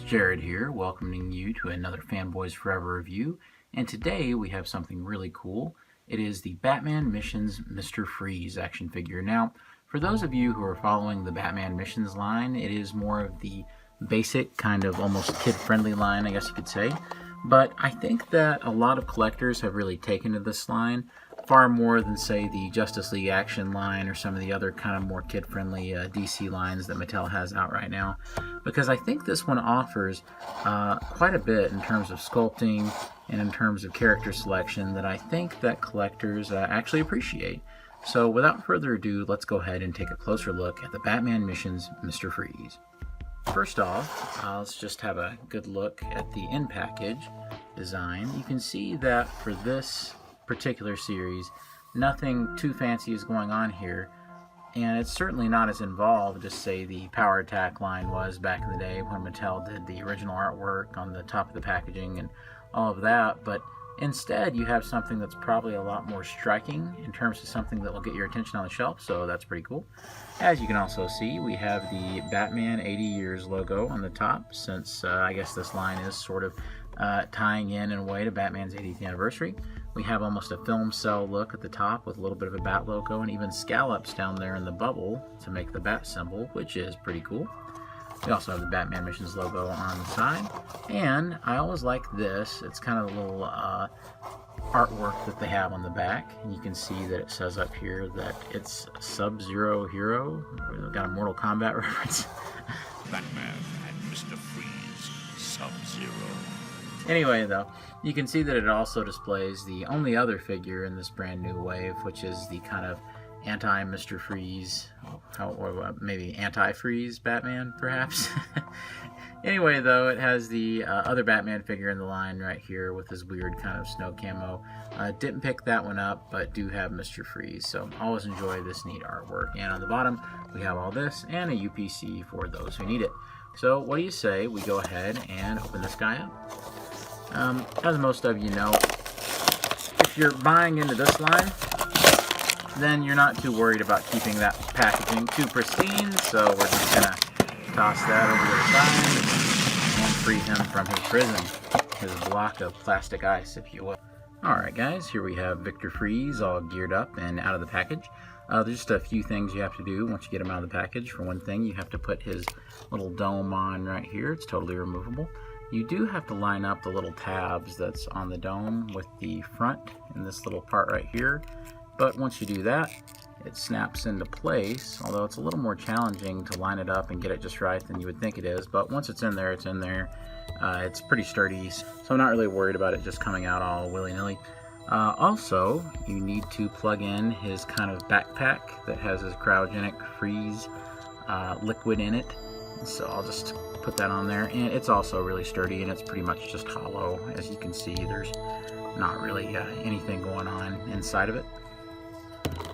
Jared here, welcoming you to another Fanboys Forever review, and today we have something really cool. It is the Batman Missions Mr. Freeze action figure. Now, for those of you who are following the Batman Missions line, it is more of the basic, kind of almost kid-friendly line, I guess you could say. But I think that a lot of collectors have really taken to this line, far more than, say, the Justice League Action line or some of the other kind of more kid-friendly DC lines that Mattel has out right now. Because I think this one offers quite a bit in terms of sculpting and in terms of character selection that I think that collectors actually appreciate. So without further ado, let's go ahead and take a closer look at the Batman Missions Mr. Freeze. First off, let's just have a good look at the in-package design. You can see that for this particular series, nothing too fancy is going on here, and it's certainly not as involved as, say, the Power Attack line was back in the day when Mattel did the original artwork on the top of the packaging and all of that. But instead, you have something that's probably a lot more striking in terms of something that will get your attention on the shelf, so that's pretty cool. As you can also see, we have the Batman 80 Years logo on the top, since I guess this line is sort of tying in a way to Batman's 80th anniversary. We have almost a film cell look at the top with a little bit of a bat logo and even scallops down there in the bubble to make the bat symbol, which is pretty cool. We also have the Batman Missions logo on the side, and I always like this. It's kind of a little artwork that they have on the back, and you can see that it says up here that it's Sub-Zero Hero. We've got a Mortal Kombat reference. Batman and Mr. Freeze, Sub-Zero. Anyway, though, you can see that it also displays the only other figure in this brand new wave, which is the kind of anti-Mr. Freeze, or maybe anti-Freeze Batman, perhaps. Anyway, though, it has the other Batman figure in the line right here with his weird kind of snow camo. Didn't pick that one up, but do have Mr. Freeze, so always enjoy this neat artwork. And on the bottom, we have all this and a UPC for those who need it. So what do you say we go ahead and open this guy up? As most of you know, if you're buying into this line, then you're not too worried about keeping that packaging too pristine, so we're just gonna toss that over to the side and free him from his prison, his block of plastic ice, if you will. Alright guys, here we have Victor Freeze all geared up and out of the package. There's just a few things you have to do once you get him out of the package. For one thing, you have to put his little dome on right here. It's totally removable. You do have to line up the little tabs that's on the dome with the front in this little part right here. But once you do that, it snaps into place, although it's a little more challenging to line it up and get it just right than you would think it is. But once it's in there, it's in there. It's pretty sturdy, so I'm not really worried about it just coming out all willy-nilly. Also, you need to plug in his kind of backpack that has his cryogenic freeze liquid in it. So I'll just put that on there, and it's also really sturdy, and it's pretty much just hollow. As you can see, there's not really anything going on inside of it.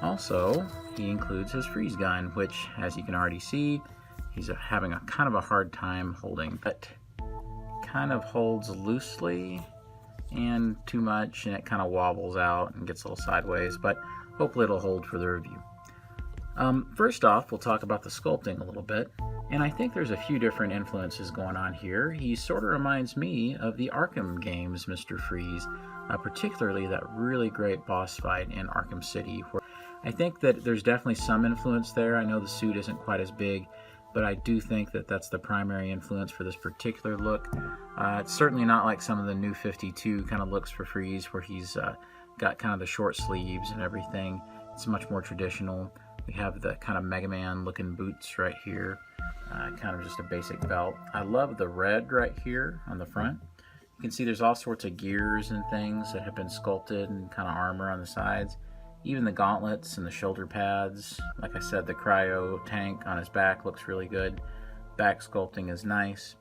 Also, he includes his freeze gun, which, as you can already see, he's having a kind of a hard time holding. But kind of holds loosely and too much, and it kind of wobbles out and gets a little sideways, but hopefully it'll hold for the review. First off, we'll talk about the sculpting a little bit, and I think there's a few different influences going on here. He sort of reminds me of the Arkham games Mr. Freeze, particularly that really great boss fight in Arkham City, where I think that there's definitely some influence there. I know the suit isn't quite as big, but I do think that that's the primary influence for this particular look. It's certainly not like some of the new 52 kind of looks for Freeze, where he's got kind of the short sleeves and everything. It's much more traditional. We have the kind of Mega Man looking boots right here, kind of just a basic belt. I love the red right here on the front. You can see there's all sorts of gears and things that have been sculpted, and kind of armor on the sides. Even the gauntlets and the shoulder pads. Like I said, the cryo tank on his back looks really good. Back sculpting is nice.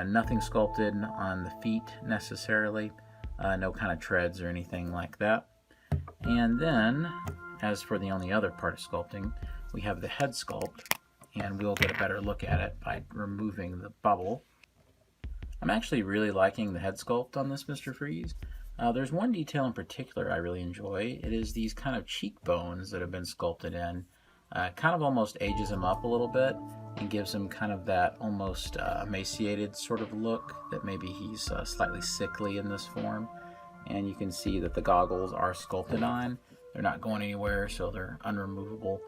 Nothing sculpted on the feet necessarily. No kind of treads or anything like that. And then, as for the only other part of sculpting, we have the head sculpt, and we'll get a better look at it by removing the bubble. I'm actually really liking the head sculpt on this Mr. Freeze. There's one detail in particular I really enjoy. It is these kind of cheekbones that have been sculpted in. kind of almost ages him up a little bit and gives him kind of that almost emaciated sort of look, that maybe he's slightly sickly in this form. And you can see that the goggles are sculpted on. They're not going anywhere, so they're unremovable.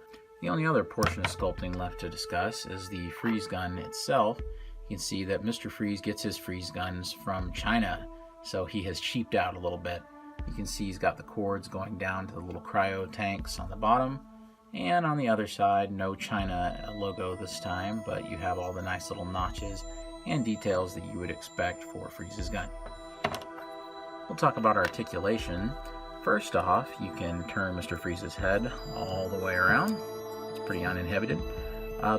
The only other portion of sculpting left to discuss is the freeze gun itself. You can see that Mr. Freeze gets his freeze guns from China, so he has cheaped out a little bit. You can see he's got the cords going down to the little cryo tanks on the bottom. And on the other side, no China logo this time, but you have all the nice little notches and details that you would expect for Freeze's gun. We'll talk about articulation. First off, you can turn Mr. Freeze's head all the way around. It's pretty uninhibited.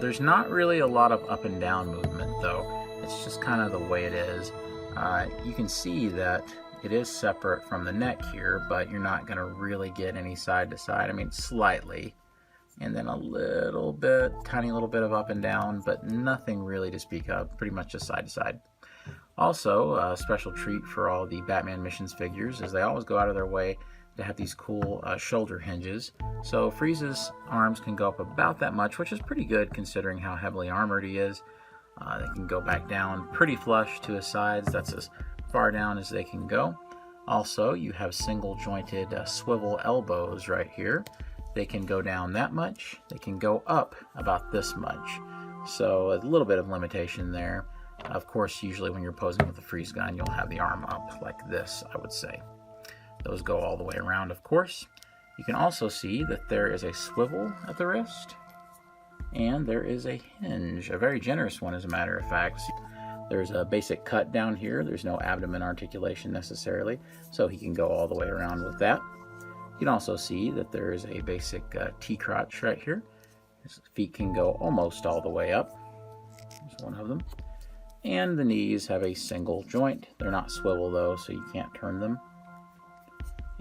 There's not really a lot of up and down movement though. It's just kind of the way it is. You can see that it is separate from the neck here, but you're not going to really get any side to side. I mean, slightly. And then a little bit, tiny little bit of up and down, but nothing really to speak of, pretty much just side to side. Also, a special treat for all the Batman Missions figures is they always go out of their way to have these cool shoulder hinges. So Freeze's arms can go up about that much, which is pretty good considering how heavily armored he is. They can go back down pretty flush to his sides. That's as far down as they can go. Also, you have single jointed swivel elbows right here. They can go down that much. They can go up about this much. So a little bit of limitation there. Of course, usually when you're posing with a freeze gun, you'll have the arm up like this, I would say. Those go all the way around, of course. You can also see that there is a swivel at the wrist, and there is a hinge, a very generous one as a matter of fact. There's a basic cut down here. There's no abdomen articulation necessarily, so he can go all the way around with that. You can also see that there is a basic T-crotch right here. His feet can go almost all the way up. There's one of them. And the knees have a single joint. They're not swivel though, so you can't turn them.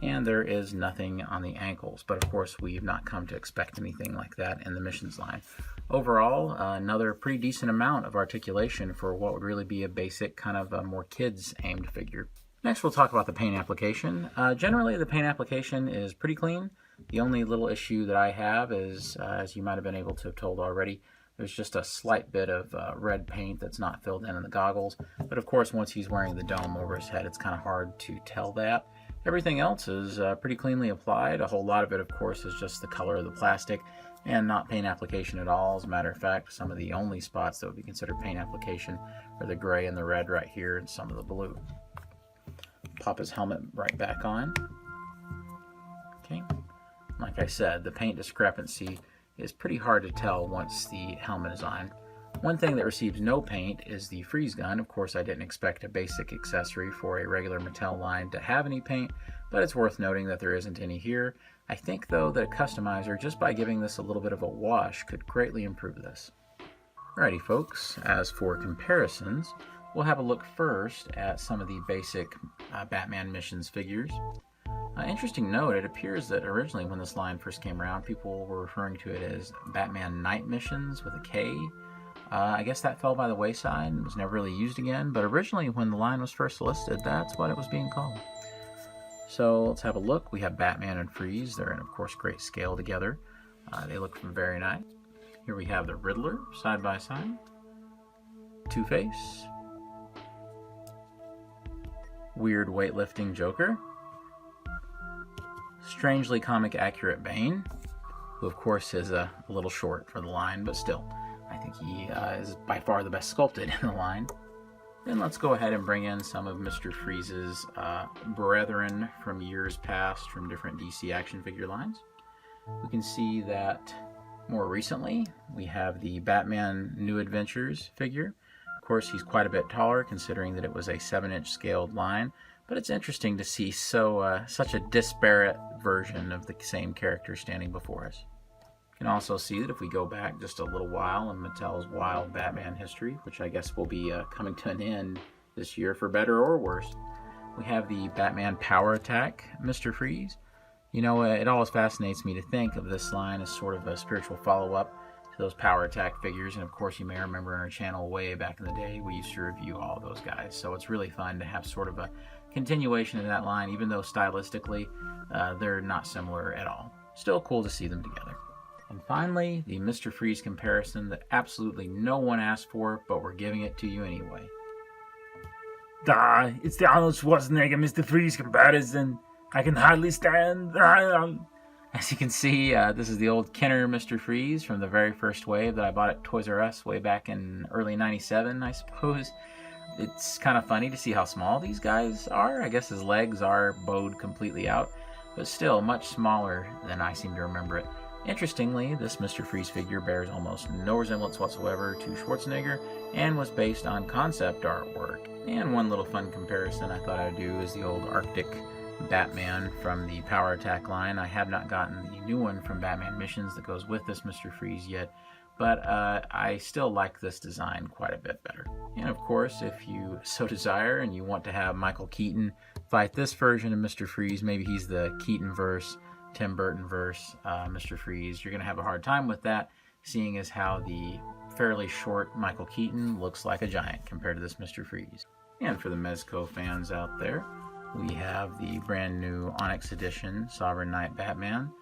And there is nothing on the ankles, but of course we've not come to expect anything like that in the missions line. Overall, another pretty decent amount of articulation for what would really be a basic kind of a more kids aimed figure. Next we'll talk about the paint application. Generally the paint application is pretty clean. The only little issue that I have is, as you might have been able to have told already, there's just a slight bit of red paint that's not filled in the goggles. But of course once he's wearing the dome over his head, it's kind of hard to tell that. Everything else is pretty cleanly applied. A whole lot of it, of course, is just the color of the plastic and not paint application at all. As a matter of fact, some of the only spots that would be considered paint application are the gray and the red right here and some of the blue. Pop his helmet right back on. Okay. Like I said, the paint discrepancy is pretty hard to tell once the helmet is on. One thing that receives no paint is the freeze gun. Of course, I didn't expect a basic accessory for a regular Mattel line to have any paint, but it's worth noting that there isn't any here. I think, though, that a customizer, just by giving this a little bit of a wash, could greatly improve this. Alrighty, folks, as for comparisons, we'll have a look first at some of the basic Batman Missions figures. Interesting note, it appears that originally when this line first came around, people were referring to it as Batman Night Missions with a K. I guess that fell by the wayside and was never really used again, but originally when the line was first listed, that's what it was being called. So let's have a look. We have Batman and Freeze. They're in, of course, great scale together. They look very nice. Here we have the Riddler side by side. Two-Face. Weird weightlifting Joker. Strangely comic accurate Bane, who of course is a little short for the line, but still. I think he is by far the best sculpted in the line. Then let's go ahead and bring in some of Mr. Freeze's brethren from years past from different DC action figure lines. We can see that more recently we have the Batman New Adventures figure. Of course, he's quite a bit taller considering that it was a 7-inch scaled line, but it's interesting to see such a disparate version of the same character standing before us. You can also see that if we go back just a little while in Mattel's wild Batman history, which I guess will be coming to an end this year for better or worse, we have the Batman Power Attack Mr. Freeze. You know, it always fascinates me to think of this line as sort of a spiritual follow-up to those Power Attack figures, and of course you may remember on our channel way back in the day we used to review all those guys, so it's really fun to have sort of a continuation of that line, even though stylistically they're not similar at all. Still cool to see them together. And finally, the Mr. Freeze comparison that absolutely no one asked for, but we're giving it to you anyway. It's the Arnold Schwarzenegger Mr. Freeze comparison. I can hardly stand. As you can see, this is the old Kenner Mr. Freeze from the very first wave that I bought at Toys R Us way back in early '97, I suppose. It's kind of funny to see how small these guys are. I guess his legs are bowed completely out, but still much smaller than I seem to remember it. Interestingly, this Mr. Freeze figure bears almost no resemblance whatsoever to Schwarzenegger and was based on concept artwork. And one little fun comparison I thought I'd do is the old Arctic Batman from the Power Attack line. I have not gotten the new one from Batman Missions that goes with this Mr. Freeze yet, but I still like this design quite a bit better. And of course, if you so desire and you want to have Michael Keaton fight this version of Mr. Freeze, maybe he's the Keaton-verse, Tim Burton-verse Mr. Freeze, you're going to have a hard time with that, seeing as how the fairly short Michael Keaton looks like a giant compared to this Mr. Freeze. And for the Mezco fans out there, we have the brand new Onyx Edition Sovereign Knight Batman.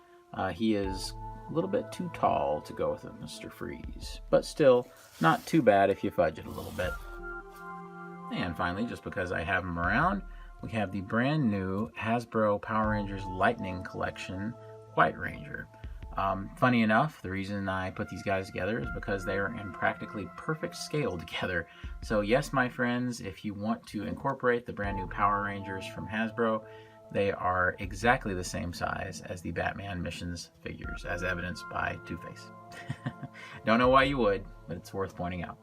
He is a little bit too tall to go with a Mr. Freeze, but still not too bad if you fudge it a little bit. And finally, just because I have him around, we have the brand new Hasbro Power Rangers Lightning Collection White Ranger. Funny enough, the reason I put these guys together is because they are in practically perfect scale together. So yes, my friends, if you want to incorporate the brand new Power Rangers from Hasbro, they are exactly the same size as the Batman Missions figures, as evidenced by Two-Face. Don't know why you would, but it's worth pointing out.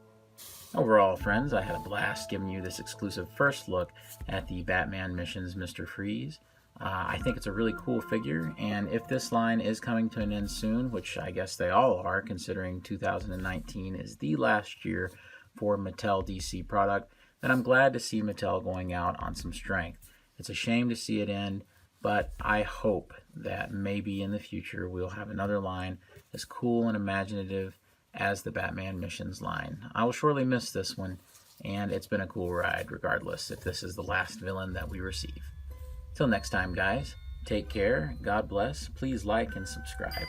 Overall, friends, I had a blast giving you this exclusive first look at the Batman Missions Mr. Freeze. I think it's a really cool figure, and if this line is coming to an end soon, which I guess they all are, considering 2019 is the last year for Mattel DC product, then I'm glad to see Mattel going out on some strength. It's a shame to see it end, but I hope that maybe in the future we'll have another line as cool and imaginative as the Batman Missions line. I will surely miss this one, and it's been a cool ride regardless if this is the last villain that we receive. Till next time, guys, take care, God bless, please like and subscribe.